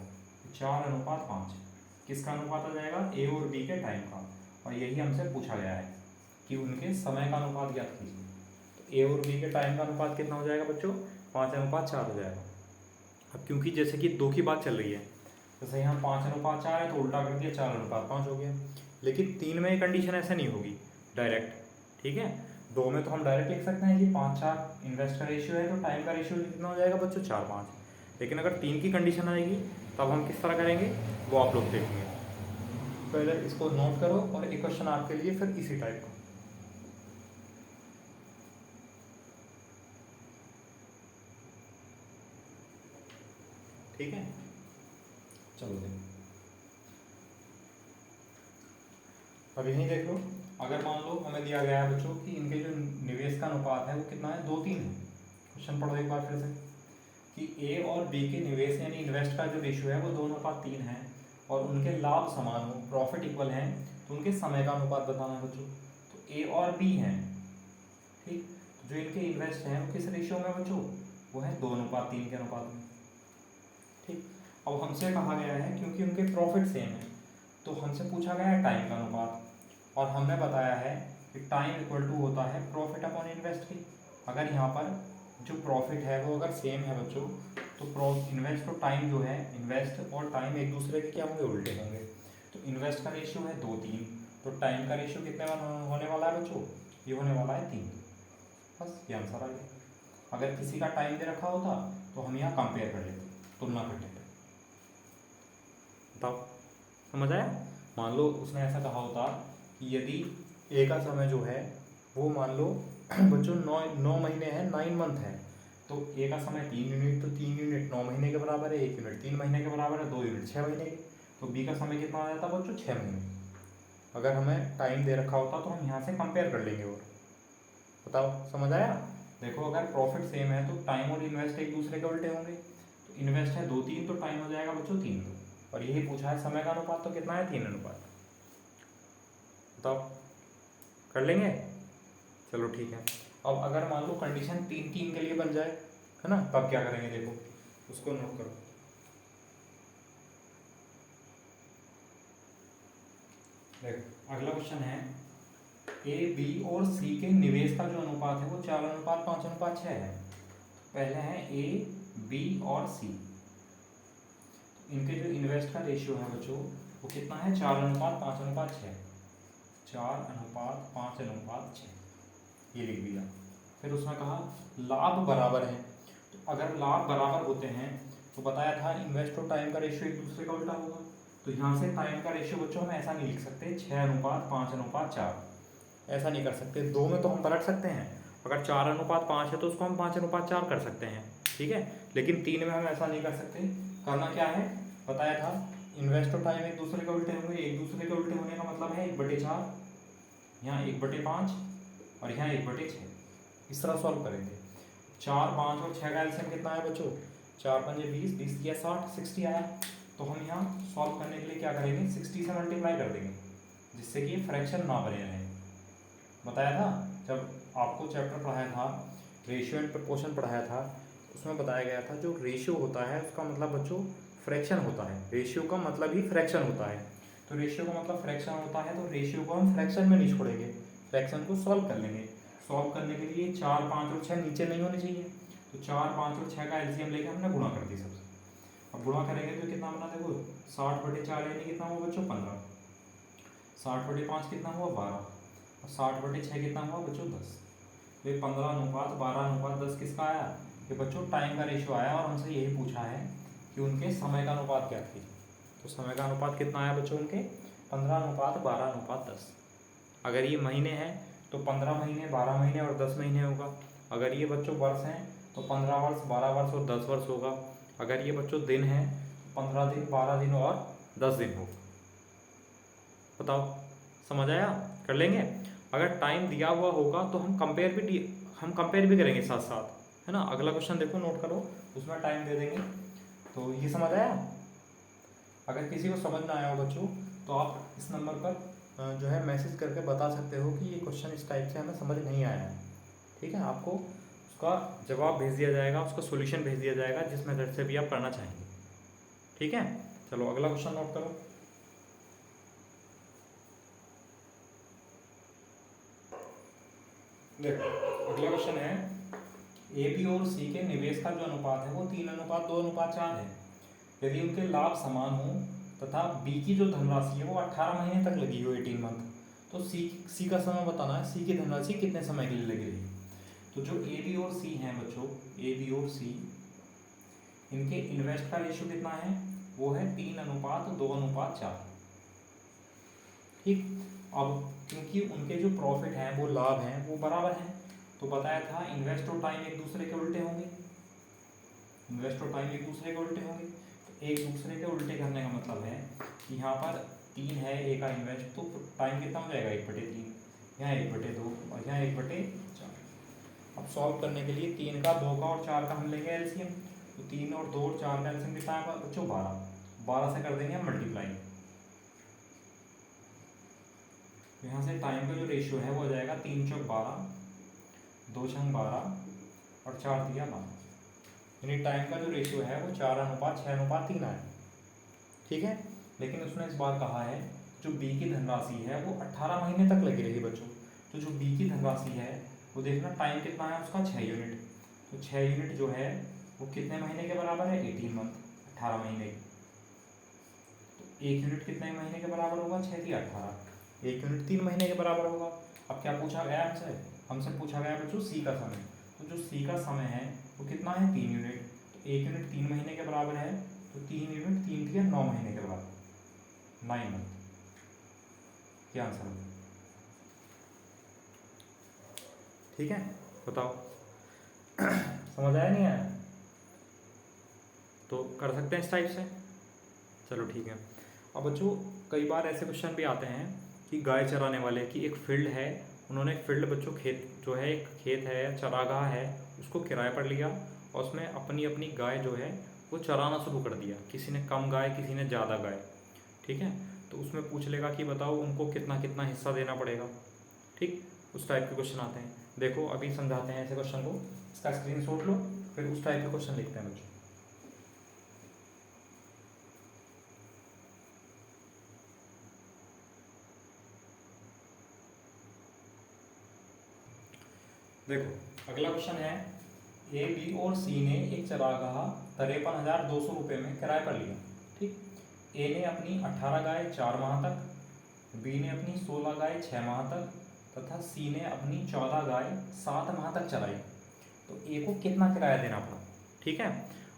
4:5 किसका अनुपात आ जाएगा, ए और बी के टाइम का। और यही हमसे पूछा गया है कि उनके समय का अनुपात ज्ञात कीजिए। तो ए और बी के टाइम का अनुपात कितना हो जाएगा बच्चों, 5:4 हो जाएगा। अब क्योंकि जैसे कि 2 की बात चल रही है, जैसे यहाँ 5:4 है तो उल्टा कर दिया, 4:5 हो गया। लेकिन 3 में कंडीशन ऐसे नहीं होगी डायरेक्ट, ठीक है। 2 में तो हम डायरेक्ट लिख सकते हैं कि 5:4 इन्वेस्ट का रेशियो है, तो टाइम का रेशियो कितना हो जाएगा बच्चों, 4:5। लेकिन अगर 3 की कंडीशन आएगी तब हम किस तरह करेंगे वो आप लोग देखेंगे। पहले इसको नोट करो और एक क्वेश्चन आपके लिए फिर इसी टाइप का। ठीक है, चलो देखो अब यहीं देख लो। अगर मान लो हमें दिया गया है बच्चों कि इनके जो निवेश का अनुपात है वो कितना है, 2:3 है। क्वेश्चन पढ़ो एक बार फिर से, कि ए और बी के निवेश यानी इन्वेस्ट का जो रेशियो है वो 2:3 है, और उनके लाभ समान हो, प्रॉफिट इक्वल है, तो उनके समय का अनुपात बताना है बच्चों। तो ए और बी हैं, ठीक। जो इनके इन्वेस्ट हैं वो किस रेशियो में बच्चों, वो है 2:3 के अनुपात में, ठीक। अब हमसे कहा गया है क्योंकि उनके प्रॉफिट सेम है तो हमसे पूछा गया है टाइम का अनुपात, और हमने बताया है कि टाइम इक्वल टू होता है प्रॉफिट अपॉन इन्वेस्ट की। अगर यहाँ पर जो प्रॉफिट है वो अगर सेम है बच्चों, तो इन्वेस्ट और टाइम जो है, इन्वेस्ट और टाइम एक दूसरे के क्या होंगे, उल्टे होंगे। तो इन्वेस्ट का रेशियो है 2:3, तो टाइम का रेशियो कितने होने वाला है बच्चों, ये होने वाला है 3। बस ये आंसर आ गया। अगर किसी का टाइम दे रखा होता तो हम यहाँ कंपेयर कर लेते, तुलना कर लेते। बताओ समझ आया। मान लो उसने ऐसा कहा होता कि यदि ए का समय जो है वो मान लो बच्चों 9 महीने है, 9 मंथ है, तो ए का समय 3 यूनिट, तो 3 यूनिट 9 महीने के बराबर है, 1 यूनिट 3 महीने के बराबर है, 2 यूनिट 6 महीने के। तो बी का समय कितना आ जाता बच्चों, 6 महीने। अगर हमें टाइम दे रखा होता तो हम यहाँ से कंपेयर कर लेंगे। और बताओ समझ आया। देखो अगर प्रॉफिट सेम है तो टाइम और इन्वेस्ट एक दूसरे के उल्टे होंगे। तो इन्वेस्ट है 2:3, तो टाइम हो जाएगा बच्चों 3। और यही पूछा है समय का अनुपात, तो कितना है, 3:। बताओ कर लेंगे, चलो ठीक है। अब अगर मान लो कंडीशन 3:3 के लिए बन जाए, है ना, तब क्या करेंगे, देखो उसको नोट करो। देखो अगला क्वेश्चन है ए बी और सी के निवेश का जो अनुपात है वो 4:5:6 है। पहले है ए बी और सी, इनके जो इन्वेस्ट का रेशियो है बच्चों वो कितना है 4:5:6। 4:5:6 ये लिख दिया। फिर उसने कहा लाभ बराबर है, तो अगर लाभ बराबर होते हैं तो बताया था इन्वेस्ट और टाइम का रेशियो एक दूसरे का उल्टा होगा। तो यहाँ से टाइम का रेशियो बच्चों हम ऐसा नहीं लिख सकते 6:5:4, ऐसा नहीं कर सकते। दो में तो हम पलट सकते हैं, अगर 4:5 है तो उसको हम 5:4 कर सकते हैं, ठीक है। लेकिन 3 में हम ऐसा नहीं कर सकते। करना क्या है बताया था, इन्वेस्ट और टाइम एक दूसरे के उल्टे होंगे। एक दूसरे के उल्टे होने का मतलब है 1/4, यहाँ 1/5 और यहाँ 1/6। इस तरह सॉल्व करेंगे। 4, 5 और 6 का एलसीएम कितना है बच्चों, 4 5 20, 20 या 60, 60 आया। तो हम यहाँ सॉल्व करने के लिए क्या करेंगे, 60 से मल्टीप्लाई कर देंगे, जिससे कि फ्रैक्शन ना बने रहे। बताया था जब आपको चैप्टर पढ़ाया था, रेशियो एंड प्रपोर्शन पढ़ाया था, उसमें बताया गया था जो रेशियो होता है उसका मतलब बच्चों फ्रैक्शन होता है। रेशियो का मतलब ही फ्रैक्शन होता है। तो रेशियो का मतलब फ्रैक्शन होता है, तो रेशियो को हम फ्रैक्शन में नहीं छोड़ेंगे, फ्रैक्शन को सॉल्व कर लेंगे। सॉल्व करने के लिए 4, 5 और 6 नीचे नहीं होने चाहिए। तो 4, 5 और 6 का एलसीएम लेके हमने गुणा कर दी सबसे। अब गुणा करेंगे तो कितना बना, देखो 60/4 यानी कितना हुआ बच्चों 15, 60/5 कितना हुआ 12, और 60/6 कितना हुआ बच्चों 10। तो ये 15:12:10 किसका आया, ये बच्चों टाइम का रेशियो आया। और हमसे यही पूछा है कि उनके समय का अनुपात क्या थी। तो समय का अनुपात कितना आया बच्चों उनके 15:12:10। अगर ये महीने हैं तो 15 महीने, 12 महीने और 10 महीने होगा। अगर ये बच्चों वर्ष हैं तो 15 वर्ष, 12 वर्ष और 10 वर्ष होगा। अगर ये बच्चों दिन हैं तो 15 दिन, 12 दिन और 10 दिन होगा। बताओ समझ आया, कर लेंगे। अगर टाइम दिया हुआ होगा तो हम कंपेयर भी करेंगे साथ साथ, है ना। अगला क्वेश्चन देखो, नोट करो, उसमें टाइम दे देंगे। तो ये समझ आया। अगर किसी को समझ ना आया हो बच्चों तो आप इस नंबर पर जो है मैसेज करके बता सकते हो कि ये क्वेश्चन इस टाइप से हमें समझ नहीं आया है, ठीक है। आपको उसका जवाब भेज दिया जाएगा, उसका सॉल्यूशन भेज दिया जाएगा, जिस मेथड से भी आप करना चाहेंगे, ठीक है। चलो अगला क्वेश्चन नोट करो। देखो अगला क्वेश्चन है ए बी और सी के निवेश का जो अनुपात है वो 3:2:4 है। यदि उनके लाभ समान हो तथा बी की जो धनराशि है वो 18 महीने तक लगी हो, 18 मंथ, तो सी का समय बताना है, सी की धनराशि कितने समय के लिए लगी रही। तो जो ए बी और सी हैं बच्चों, ए बी और सी, इनके इन्वेस्ट का रेशियो कितना है, वो है 3:2:4, ठीक। अब क्योंकि उनके जो प्रॉफिट हैं वो लाभ हैं वो बराबर हैं, तो बताया था इन्वेस्ट और टाइम एक दूसरे के उल्टे होंगे, इन्वेस्ट और टाइम एक दूसरे के उल्टे होंगे। तो एक दूसरे के उल्टे करने का मतलब है कि यहाँ पर 3 है, ए का इन्वेस्ट, तो टाइम कितना हो जाएगा 1/3, यहाँ 1/2 और यहाँ 1/4। अब सॉल्व करने के लिए 3 का, 2 का और 4 का हम लेंगे एलसीएम। तो 3 और 2 और 4 का एलसीएम कितना है बच्चों 12, 12 से कर देंगे हम मल्टीप्लाई। यहाँ से टाइम का जो रेशियो है वो हो जाएगा 3 चौक 12, 2 छंग 12 और 4 दिया 12, यानी टाइम का जो रेशियो है वो 4:6:3 है, ठीक है। लेकिन उसने इस बार कहा है जो बी की धनराशि है वो 18 महीने तक लगी रही बच्चों। तो जो बी की धनराशि है वो देखना टाइम कितना है उसका 6 यूनिट। तो 6 यूनिट जो है वो कितने महीने के बराबर है 18 मंथ, 18 महीने। तो 1 यूनिट कितने महीने के बराबर होगा 6 की 18, 1 यूनिट 3 महीने के बराबर होगा। अब क्या पूछा गया हमसे, हमसे पूछा गया बच्चों सी का समय। तो जो सी का समय है वो कितना है 3 यूनिट। तो 1 यूनिट 3 महीने के बराबर है, तो 3 यूनिट 3 3 9 महीने के बराबर, 9 मंथ। क्या आंसर होगा, ठीक है। बताओ समझ आया नहीं आया, तो कर सकते हैं इस टाइप से। चलो ठीक है। अब बच्चों कई बार ऐसे क्वेश्चन भी आते हैं कि गाय चराने वाले की एक फील्ड है, उन्होंने फील्ड बच्चों खेत जो है, एक खेत है, चरागाह है, उसको किराए पर लिया और उसमें अपनी अपनी गाय जो है वो चराना शुरू कर दिया। किसी ने कम गाय, किसी ने ज़्यादा गाय, ठीक है। तो उसमें पूछ लेगा कि बताओ उनको कितना कितना हिस्सा देना पड़ेगा, ठीक। उस टाइप के क्वेश्चन आते हैं। देखो अभी समझाते हैं ऐसे क्वेश्चन को, इसका स्क्रीनशॉट लो, फिर उस टाइप के क्वेश्चन लिखते हैं बच्चों। देखो अगला क्वेश्चन है, ए बी और सी ने एक चरागाह 53,200 रुपये में किराए पर लिया। ठीक, ए ने अपनी 18 गाय 4 माह तक, बी ने अपनी 16 गाय 6 माह तक तथा सी ने अपनी 14 गाय 7 माह तक चराई। तो ए को कितना किराया देना पड़ा? ठीक है,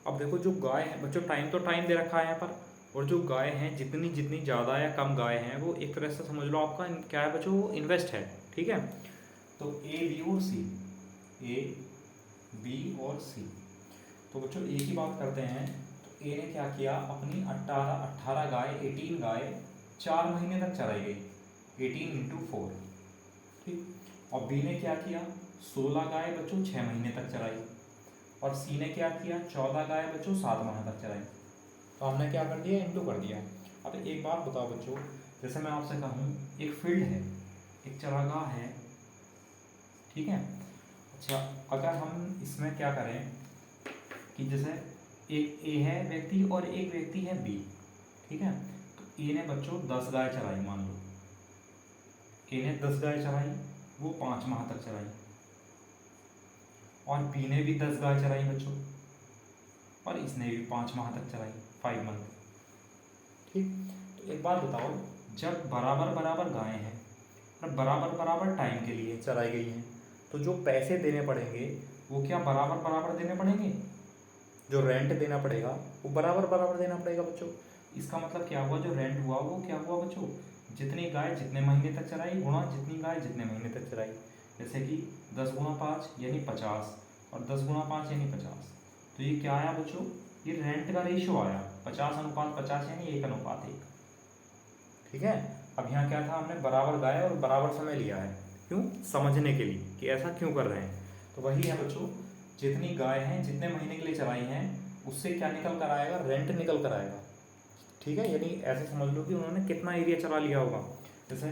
अब देखो जो गाय है बच्चों, टाइम तो टाइम दे रखा है यहाँ पर, और जो गाय हैं जितनी जितनी ज़्यादा या कम गाय हैं वो एक तरह से समझ लो आपका क्या है बच्चों, वो इन्वेस्ट है। ठीक है, तो ए बी और सी, ए बी और सी, तो बच्चों ए की बात करते हैं। तो ए ने क्या किया, अपनी 18 गाय 18 गाय 4 महीने तक चराई गई, 18 × 4। ठीक, और बी ने क्या किया, 16 गाय बच्चों 6 महीने तक चराई, और सी ने क्या किया, 14 गाय बच्चों 7 माह तक चराई। तो हमने क्या कर दिया, इंटू कर दिया। अब एक बात बताओ बच्चों, जैसे मैं आपसे कहूँ एक फील्ड है, एक चरागाह है, ठीक है। अच्छा, अगर हम इसमें क्या करें कि जैसे एक ए है व्यक्ति और एक व्यक्ति है बी, ठीक है। तो ए ने बच्चों 10 गाय चराई, मान लो ए ने 10 गाय चराई, वो 5 माह तक चराई, और बी ने भी 10 गाय चराई बच्चों, और इसने भी 5 माह तक चराई, 5 मंथ। ठीक, तो एक बात बताओ, जब बराबर बराबर गायें हैं और बराबर बराबर टाइम के लिए चराई गई हैं, तो जो पैसे देने पड़ेंगे वो क्या बराबर बराबर देने पड़ेंगे? जो रेंट देना पड़ेगा वो बराबर बराबर देना पड़ेगा बच्चों। इसका मतलब क्या हुआ, जो रेंट हुआ वो क्या हुआ बच्चों, जितनी गाय जितने महीने तक चराई गुणा जितनी गाय जितने महीने तक चराई। जैसे कि 10 × 5 यानी 50, और 10 × 5 यानी 50। तो ये क्या आया बच्चों, ये रेंट का रेशियो आया, 50:50 यानी 1:1। ठीक है, अब यहाँ क्या था, हमने बराबर गाय और बराबर समय लिया है, क्यों, समझने के लिए कि ऐसा क्यों कर रहे हैं। तो वही है बच्चों, जितनी गाय हैं जितने महीने के लिए चराई हैं उससे क्या निकल कर आएगा, रेंट निकल कर आएगा। ठीक है, यानी ऐसे समझ लो कि उन्होंने कितना एरिया चरा लिया होगा। जैसे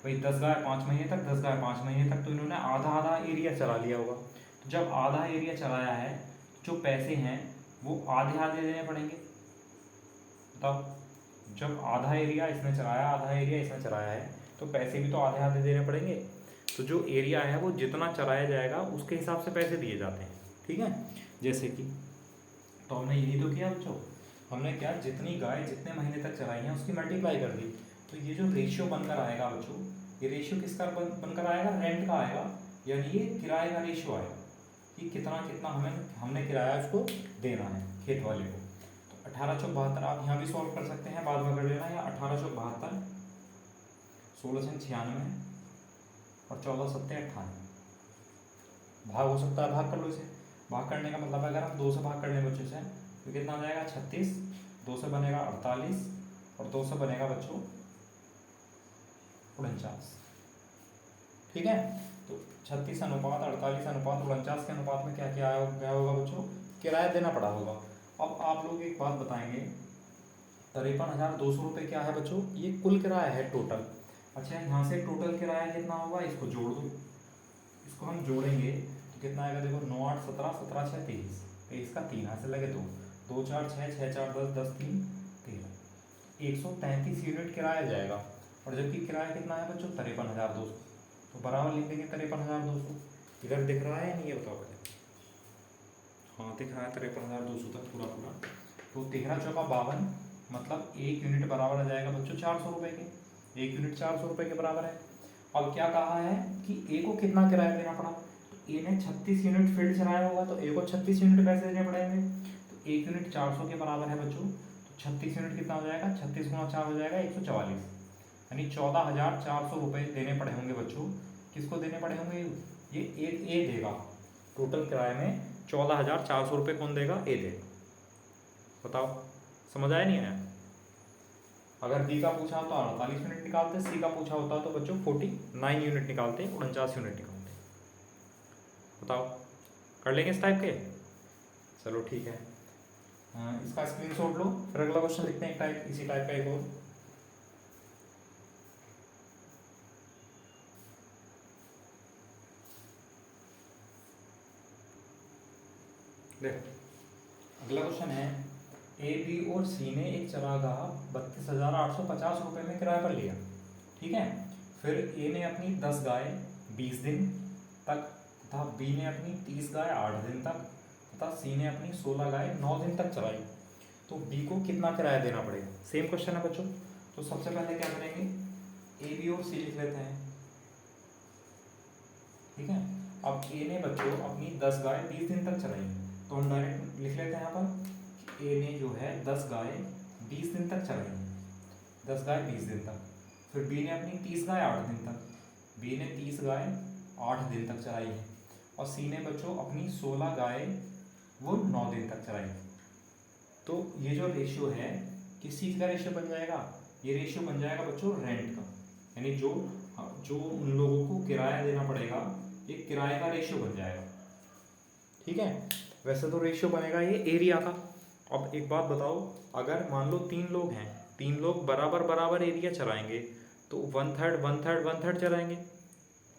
भाई 10 गाय 5 महीने तक, 10 गाय 5 महीने तक, तो इन्होंने आधा आधा एरिया चरा लिया होगा। तो जब आधा एरिया चराया है, जो पैसे हैं वो आधे आधे देने पड़ेंगे। बताओ, जब आधा एरिया इसने चराया, आधा एरिया इसने चराया है, तो पैसे भी तो आधे आधे देने पड़ेंगे। तो जो एरिया है वो जितना चराया जाएगा उसके हिसाब से पैसे दिए जाते हैं। ठीक है, जैसे कि तो हमने यही तो किया बच्चों, हमने क्या, जितनी गाय जितने महीने तक चराई हैं उसकी मल्टीप्लाई कर दी। तो ये जो रेशियो बनकर आएगा बच्चों, ये रेशियो किसका बनकर आएगा, रेंट का आएगा, यानी ये किराए का रेशियो आएगा कि कितना कितना हमने किराया उसको देना है खेत वाले को। तो 18 × 72 आप यहाँ भी सॉल्व कर सकते हैं, बाद में कर लेना, या 18 × 72, 16 × 96 और 14 × 7 = 98। भाग हो सकता है, भाग कर लो इसे। भाग करने का मतलब अगर हम 2 से भाग कर लें बच्चों से, तो कितना आ जाएगा, 36, 2 से बनेगा 48, और 2 से बनेगा बच्चों 49। ठीक है, तो 36 अनुपात 48 अनुपात 49 के अनुपात में क्या क्या गया होगा बच्चों, किराया देना पड़ा होगा। अब आप लोग एक बात बताएंगे, 53,200 रुपये क्या है बच्चों, ये कुल किराया है टोटल। अच्छा, यहाँ से टोटल किराया कितना होगा, इसको जोड़ दो, इसको हम जोड़ेंगे तो कितना आएगा, देखो 9 8 17, 17 6 23, 23 का 3 हाथ से लगे 2, 2 4 6, 6 4 10, 10 3 13, 133 यूनिट किराया जाएगा। और जबकि किराया कितना है बच्चों, 53,200, तो बराबर लिख देंगे 53,200। इधर दिख रहा है नहीं, ये बताओ पहले। हाँ दिख रहा है 53,200 तक पूरा पूरा। तो 13 चौका 52, मतलब 1 यूनिट बराबर आ जाएगा बच्चों 400 रुपये के, 1 यूनिट 400 रुपये के बराबर है। अब क्या कहा है कि ए को कितना किराया देना पड़ा, तो ए ने 36 यूनिट फील्ड चलाया होगा, तो ए को 36 यूनिट पैसे देने पड़ेंगे। तो 1 यूनिट 400 के बराबर है बच्चों, तो 36 यूनिट कितना हो जाएगा, 36 × 4 हो जाएगा 144, यानी 14,400 रुपये देने पड़े होंगे बच्चों। किसको देने पड़े होंगे, ये ए देगा, टोटल किराए में 14,400 रुपये कौन देगा, ए देगा। बताओ समझ आया नहीं आया। अगर बी का पूछा होता 48 यूनिट निकालते, सी का पूछा होता तो बच्चों 49 यूनिट निकालते, 49 यूनिट निकालते। बताओ कर लेंगे इस टाइप के, चलो ठीक है। इसका स्क्रीनशॉट लो, फिर अगला क्वेश्चन लिखते हैं, एक टाइप इसी टाइप का एक और। देखो अगला क्वेश्चन है, ए बी और सी ने एक चरागाह 32,850 रुपये में किराए पर लिया। ठीक है, फिर ए ने अपनी 10 गाय 20 दिन तक तथा बी ने अपनी 30 गाय 8 दिन तक तथा सी ने अपनी 16 गाय 9 दिन तक चलाई, तो बी को कितना किराया देना पड़ेगा। सेम क्वेश्चन है बच्चों। तो सबसे पहले क्या करेंगे, ए बी और सी लिख लेते हैं, ठीक है। अब ए ने बच्चों अपनी 10 गाय 20 दिन तक चलाई, तो हम डायरेक्ट लिख लेते हैं यहाँ पर ए ने जो है 10 गाय 20 दिन तक चलाई, 10 गाय 20 दिन तक। फिर बी ने अपनी 30 गाय 8 दिन तक, बी ने 30 गाय 8 दिन तक चलाई है। और सी ने बच्चों अपनी 16 गाय वो 9 दिन तक चलाई। तो ये जो रेशियो है किस चीज़ का रेशियो बन जाएगा, ये रेशियो बन जाएगा बच्चों रेंट का, यानी जो उन लोगों को किराया देना पड़ेगा, एक किराए का रेशियो बन जाएगा, ठीक है। वैसे तो रेशियो बनेगा ये एरिया का। अब एक बात बताओ, अगर मान लो 3 लोग हैं, 3 लोग बराबर बराबर एरिया चलाएंगे, तो 1/3 1/3 1/3 चलाएंगे,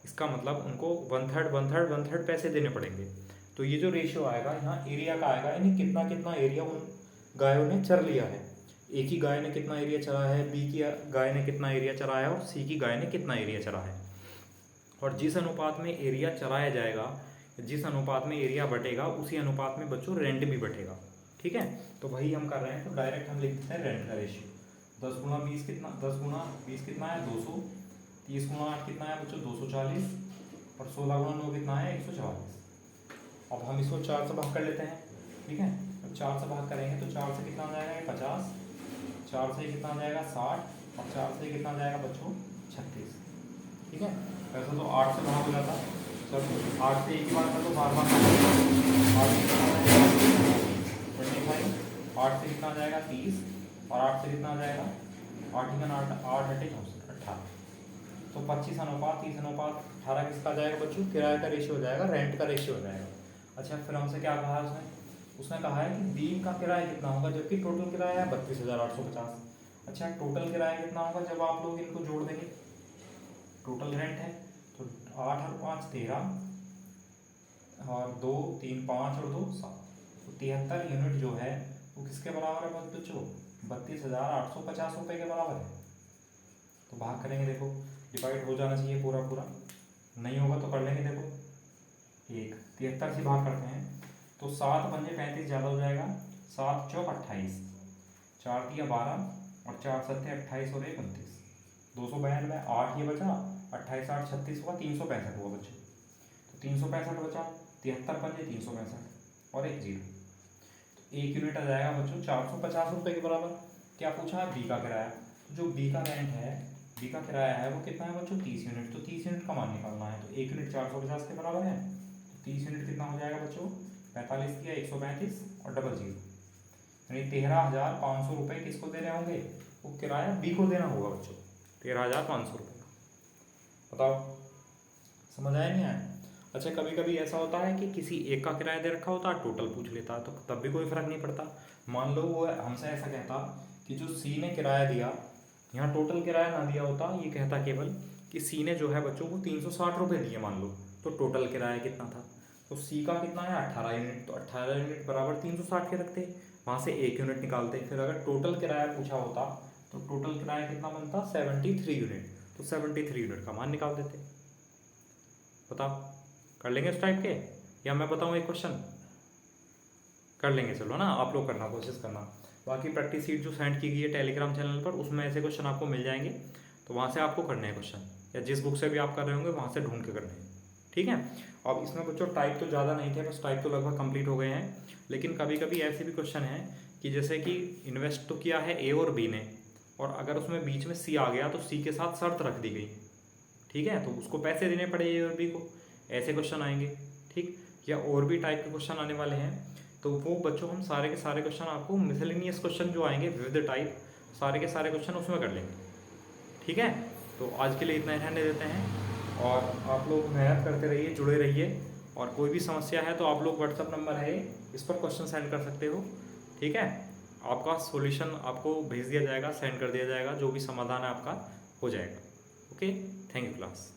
इसका मतलब उनको 1/3 1/3 1/3 पैसे देने पड़ेंगे। तो ये जो रेशियो आएगा यहाँ एरिया का आएगा, यानी कितना कितना एरिया उन गायों ने चर लिया है। ए की गाय ने कितना एरिया चरा है, बी की गाय ने कितना एरिया चराया है, और सी की गाय ने कितना एरिया चरा है। और जिस अनुपात में एरिया चराया जाएगा, जिस अनुपात में एरिया बटेगा, उसी अनुपात में बच्चों रेंट भी बटेगा, ठीक है। तो वही हम कर रहे हैं, तो डायरेक्ट हम लिख देते हैं रेंट का रेशियो। 10 गुना 20 कितना, 10 गुना 20 कितना है 200, 30 गुना 8 कितना है बच्चों 240, और 16 गुना 9 कितना है 144। अब हम इसको 4 से भाग कर लेते हैं, ठीक है। अब 4 से भाग करेंगे तो 4 से कितना आ जाएगा 50, 4 से कितना आ जाएगा 60, और 4 से कितना आ जाएगा बच्चों 36, ठीक है। वैसे तो 8 से भाग हो जाता, चलो 8 से एक बार कर दो, बार बार 8 से कितना आ जाएगा 25, 8 से कितना आ जाएगा 30, और 8 से कितना आ जाएगा 8 ही 8 8 18। तो 25 अनुपात 30 अनुपात 18 किसका जाएगा बच्चों, किराए का रेशियो हो जाएगा, रेंट का रेशियो हो जाएगा। अच्छा, फिर हमसे क्या कहा है उसने कहा है कि बी का किराया कितना होगा, जबकि टोटल किराया है 32,850। अच्छा, टोटल किराया कितना होगा जब आप लोग इनको जोड़ देंगे, टोटल रेंट है तो 8 और 5 13, और 2 3 5 और 2 7, तो 73 यूनिट जो है वो किसके बराबर है बच्चों, 32,850 रुपये के बराबर है। तो भाग करेंगे, देखो डिवाइड हो जाना चाहिए पूरा पूरा, नहीं होगा तो कर लेंगे। देखो 73 से भाग करते हैं तो 7 पंजे 35 ज़्यादा हो जाएगा, 7 चौक 28, 4 दिया 12, और 4 सत्ते 28 और 1 29, 292, 8 ये बचा, 28 8 36 हुआ, 365 हुआ बच्चों। तो 365 बचा, 73 पंजे 365 और 1 0, तो 1 यूनिट आ जाएगा बच्चों 450 रुपये के बराबर। क्या पूछा है, बी का किराया। जो बी का रेंट है, बी का किराया है वो कितना है बच्चों 30 यूनिट, तो 30 यूनिट का मान निकालना है, तो 1 यूनिट 450 के बराबर है, तो 30 यूनिट कितना हो जाएगा बच्चों 45 किया 135 और डबल 0, यानी 13,500 रुपये किसको देने होंगे, वो किराया बी को देना होगा बच्चों, 13,500 रुपये। बताओ समझ आया नहीं आया। अच्छा, कभी कभी ऐसा होता है कि किसी एक का किराया दे रखा होता है, टोटल पूछ लेता है, तो तब भी कोई फर्क नहीं पड़ता। मान लो वो हमसे ऐसा कहता कि जो सी ने किराया दिया, यहाँ टोटल किराया ना दिया होता, ये कहता केवल कि सी ने जो है बच्चों को 360 रुपये दिए मान लो, तो टोटल किराया कितना था, तो सी का कितना है 18 यूनिट, तो 18 यूनिट बराबर 360 के रखते, वहाँ से 1 यूनिट निकालते। फिर अगर टोटल किराया पूछा होता तो टोटल किराया कितना बनता 73 यूनिट, तो 73 यूनिट का मान निकाल देते। बताओ कर लेंगे इस टाइप के, या मैं बताऊँ एक क्वेश्चन कर लेंगे, चलो ना, आप लोग करना कोशिश करना। बाकी प्रैक्टिस शीट जो सेंड की गई है टेलीग्राम चैनल पर, उसमें ऐसे क्वेश्चन आपको मिल जाएंगे, तो वहाँ से आपको करने हैं क्वेश्चन, या जिस बुक से भी आप कर रहे होंगे वहाँ से ढूंढ के करने हैं, ठीक है। अब इसमें बच्चों टाइप तो ज़्यादा नहीं थे, बस टाइप तो लगभग कंप्लीट हो गए हैं, लेकिन कभी कभी ऐसे भी क्वेश्चन हैं कि जैसे कि इन्वेस्ट तो किया है ए और बी ने, और अगर उसमें बीच में सी आ गया तो सी के साथ शर्त रख दी गई, ठीक है, तो उसको पैसे देने पड़े ए और बी को, ऐसे क्वेश्चन आएंगे, ठीक। या और भी टाइप के क्वेश्चन आने वाले हैं, तो वो बच्चों हम सारे के सारे क्वेश्चन आपको मिसलेनियस क्वेश्चन जो आएंगे विविध टाइप, सारे के सारे क्वेश्चन उसमें कर लेंगे, ठीक है। तो आज के लिए इतना ही रहने देते हैं, और आप लोग मेहनत करते रहिए, जुड़े रहिए, और कोई भी समस्या है तो आप लोग व्हाट्सअप नंबर है इस पर क्वेश्चन सेंड कर सकते हो, ठीक है। आपका सॉल्यूशन आपको भेज दिया जाएगा, सेंड कर दिया जाएगा, जो भी समाधान है आपका हो जाएगा। Okay, thank you class.